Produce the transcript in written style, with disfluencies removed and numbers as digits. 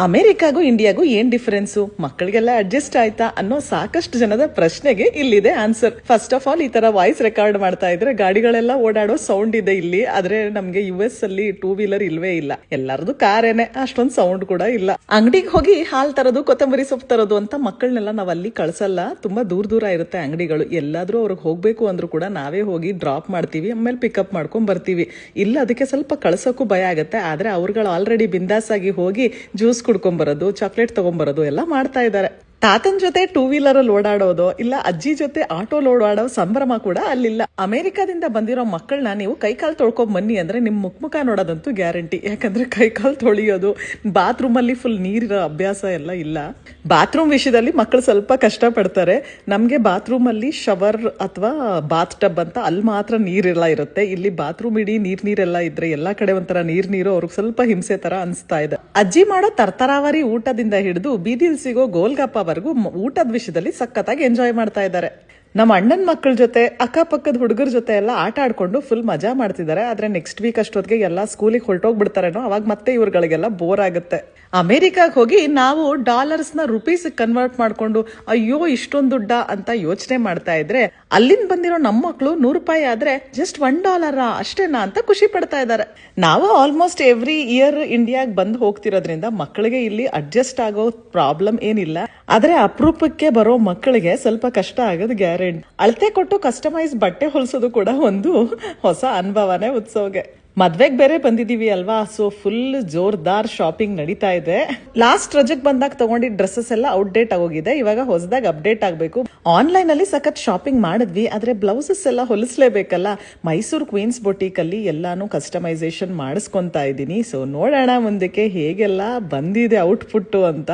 ಅಮೆರಿಕಾಗೂ ಇಂಡಿಯಾಗೂ ಏನ್ ಡಿಫರೆನ್ಸು, ಮಕ್ಕಳಿಗೆಲ್ಲ ಅಡ್ಜಸ್ಟ್ ಆಯ್ತಾ ಅನ್ನೋ ಸಾಕಷ್ಟು ಜನದ ಪ್ರಶ್ನೆಗೆ ಇಲ್ಲಿದೆ ಆನ್ಸರ್. ಫಸ್ಟ್ ಆಫ್ ಆಲ್, ಈ ತರ ವಾಯ್ಸ್ ರೆಕಾರ್ಡ್ ಮಾಡ್ತಾ ಇದ್ರೆ ಗಾಡಿಗಳೆಲ್ಲ ಓಡಾಡೋ ಸೌಂಡ್ ಇದೆ ಇಲ್ಲಿ. ಆದ್ರೆ ನಮ್ಗೆ US ಅಲ್ಲಿ 2 ವೀಲರ್ ಇಲ್ವೇ ಇಲ್ಲ, ಎಲ್ಲರದು ಕಾರೇನೆ, ಅಷ್ಟೊಂದು ಸೌಂಡ್ ಕೂಡ ಇಲ್ಲ. ಅಂಗಡಿಗೆ ಹೋಗಿ ಹಾಲ್ ತರೋದು, ಕೊತ್ತಂಬರಿ ಸೊಪ್ಪು ತರೋದು ಅಂತ ಮಕ್ಕಳನ್ನೆಲ್ಲ ನಾವ್ ಅಲ್ಲಿ ಕಳ್ಸಲ್ಲ. ತುಂಬಾ ದೂರ ಇರುತ್ತೆ ಅಂಗಡಿಗಳು. ಎಲ್ಲಾದ್ರೂ ಅವ್ರಿಗೆ ಹೋಗ್ಬೇಕು ಅಂದ್ರೂ ಕೂಡ ನಾವೇ ಹೋಗಿ ಡ್ರಾಪ್ ಮಾಡ್ತೀವಿ, ಆಮೇಲೆ ಪಿಕಪ್ ಮಾಡ್ಕೊಂಡ್ ಬರ್ತೀವಿ. ಇಲ್ಲ, ಅದಕ್ಕೆ ಸ್ವಲ್ಪ ಕಳ್ಸೋಕ್ಕೂ ಭಯ ಆಗತ್ತೆ. ಆದ್ರೆ ಅವ್ರುಗಳು ಆಲ್ರೆಡಿ ಬಿಂದಾಸ್ ಆಗಿ ಹೋಗಿ ಜ್ಯೂಸ್ ಕುಡ್ಕೊಂಬರೋದು, ಚಾಕ್ಲೇಟ್ ತಗೊಂಬರೋದು ಎಲ್ಲ ಮಾಡ್ತಾ ಇದ್ದಾರೆ. ತಾತನ್ ಜೊತೆ 2 ವೀಲರ್ ಅಲ್ಲಿ ಓಡಾಡೋದು, ಇಲ್ಲ ಅಜ್ಜಿ ಜೊತೆ ಆಟೋ ಓಡಾಡೋ ಸಂಭ್ರಮ ಕೂಡ ಅಲ್ಲಿಲ್ಲ. ಅಮೆರಿಕಾದಿಂದ ಬಂದಿರೋ ಮಕ್ಕಳನ್ನ ನೀವು ಕೈಕಾಲು ತೊಳ್ಕೊಂಡ್ ಬನ್ನಿ ಅಂದ್ರೆ ನಿಮ್ ಮುಖ ನೋಡೋದಂತೂ ಗ್ಯಾರಂಟಿ. ಯಾಕಂದ್ರೆ ಕೈಕಾಲು ತೊಳಿಯೋದು, ಬಾತ್ರೂಮ್ ಅಲ್ಲಿ ಫುಲ್ ನೀರಿರೋ ಅಭ್ಯಾಸ ಎಲ್ಲ ಇಲ್ಲ. ಬಾತ್ರೂಮ್ ವಿಷಯದಲ್ಲಿ ಮಕ್ಕಳು ಸ್ವಲ್ಪ ಕಷ್ಟ ಪಡ್ತಾರೆ. ನಮ್ಗೆ ಬಾತ್ರೂಮ್ ಅಲ್ಲಿ ಶವರ್ ಅಥವಾ ಬಾತ್ ಟಬ್ ಅಂತ ಅಲ್ಲಿ ಮಾತ್ರ ನೀರೆಲ್ಲ ಇರುತ್ತೆ. ಇಲ್ಲಿ ಬಾತ್ರೂಮ್ ಇಡೀ ನೀರೆಲ್ಲ ಇದ್ರೆ ಎಲ್ಲಾ ಕಡೆ ಒಂಥರ ನೀರು ಅವ್ರಿಗೆ ಸ್ವಲ್ಪ ಹಿಂಸೆ ತರ ಅನ್ಸ್ತಾ ಇದೆ. ಅಜ್ಜಿ ಮಾಡೋ ತರ್ತರಾವರಿ ಊಟದಿಂದ ಹಿಡಿದು ಬೀದಿಲ್ ಸಿಗೋ ಗೋಲ್ಗಪ್ಪ ಊಟದ ವಿಷಯದಲ್ಲಿ ಸಖತ್ತಾಗಿ ಎಂಜಾಯ್ ಮಾಡ್ತಾ ಇದ್ದಾರೆ. ನಮ್ಮ ಅಣ್ಣನ ಮಕ್ಕಳ ಜೊತೆ, ಅಕ್ಕಪಕ್ಕದ ಹುಡುಗರ ಜೊತೆ ಎಲ್ಲ ಆಟ ಆಡ್ಕೊಂಡು ಫುಲ್ ಮಜಾ ಮಾಡ್ತಿದ್ದಾರೆ. ಆದ್ರೆ ನೆಕ್ಸ್ಟ್ ವೀಕ್ ಅಷ್ಟೊತ್ತಿಗೆ ಎಲ್ಲ ಸ್ಕೂಲಿಗೆ ಹೊರಟೋಗ್ಬಿಡ್ತಾರೇನೋ, ಅವಾಗ ಮತ್ತೆ ಇವ್ರುಗಳಿಗೆಲ್ಲ ಬೋರ್ ಆಗುತ್ತೆ. ಅಮೆರಿಕಾಗ್ ಹೋಗಿ ನಾವು ಡಾಲರ್ಸ್ನ ರುಪೀಸ್ ಕನ್ವರ್ಟ್ ಮಾಡ್ಕೊಂಡು ಅಯ್ಯೋ ಇಷ್ಟೊಂದು ದುಡ್ಡ ಅಂತ ಯೋಚನೆ ಮಾಡ್ತಾ ಇದ್ರೆ, ಅಲ್ಲಿಂದ ಬಂದಿರೋ ನಮ್ಮ ಮಕ್ಕಳು $100 ಆದ್ರೆ ಜಸ್ಟ್ $1 ಅಷ್ಟೇನಾ ಅಂತ ಖುಷಿ ಪಡ್ತಾ ಇದ್ದಾರೆ. ನಾವು ಆಲ್ಮೋಸ್ಟ್ ಎವ್ರಿ ಇಯರ್ ಇಂಡಿಯಾಗ್ ಬಂದು ಹೋಗ್ತಿರೋದ್ರಿಂದ ಮಕ್ಕಳಿಗೆ ಇಲ್ಲಿ ಅಡ್ಜಸ್ಟ್ ಆಗೋ ಪ್ರಾಬ್ಲಮ್ ಏನಿಲ್ಲ. ಆದ್ರೆ ಅಪರೂಪಕ್ಕೆ ಬರೋ ಮಕ್ಕಳಿಗೆ ಸ್ವಲ್ಪ ಕಷ್ಟ ಆಗೋದು ಗ್ಯಾರಂಟಿ. ಅಳತೆ ಕೊಟ್ಟು ಕಸ್ಟಮೈಸ್ ಬಟ್ಟೆ ಹೊಲಿಸೋದು ಕೂಡ ಒಂದು ಹೊಸ ಅನುಭವನೇ ಉತ್ಸವಗೆ. ಮದ್ವೆಗ್ ಬೇರೆ ಬಂದಿದೀವಿ ಅಲ್ವಾ, ಸೊ ಫುಲ್ ಜೋರ್ದಾರ್ ಶಾಪಿಂಗ್ ನಡೀತಾ ಇದೆ. ಲಾಸ್ಟ್ ರಜೆಗ್ ಬಂದಾಗ ತಗೊಂಡಿದ್ದ ಡ್ರೆಸ್ಸಸ್ ಎಲ್ಲ ಔಟ್ಡೇಟ್ ಆಗೋಗಿದೆ. ಇವಾಗ ಹೊಸದಾಗಿ ಅಪ್ಡೇಟ್ ಆಗ್ಬೇಕು. ಆನ್ಲೈನ್ ಅಲ್ಲಿ ಸಖತ್ ಶಾಪಿಂಗ್ ಮಾಡಿದ್ವಿ, ಆದ್ರೆ ಬ್ಲೌಸಸ್ ಎಲ್ಲ ಹೊಲಿಸ್ಲೇಬೇಕಲ್ಲ. ಮೈಸೂರು ಕ್ವೀನ್ಸ್ ಬೊಟೀಕ್ ಅಲ್ಲಿ ಎಲ್ಲಾನು ಕಸ್ಟಮೈಸೇಷನ್ ಮಾಡಿಸ್ಕೊಂತಾ ಇದ್ದೀನಿ. ಸೊ ನೋಡೋಣ ಮುಂದಕ್ಕೆ ಹೇಗೆಲ್ಲ ಬಂದಿದೆ ಔಟ್ಪುಟ್ ಅಂತ.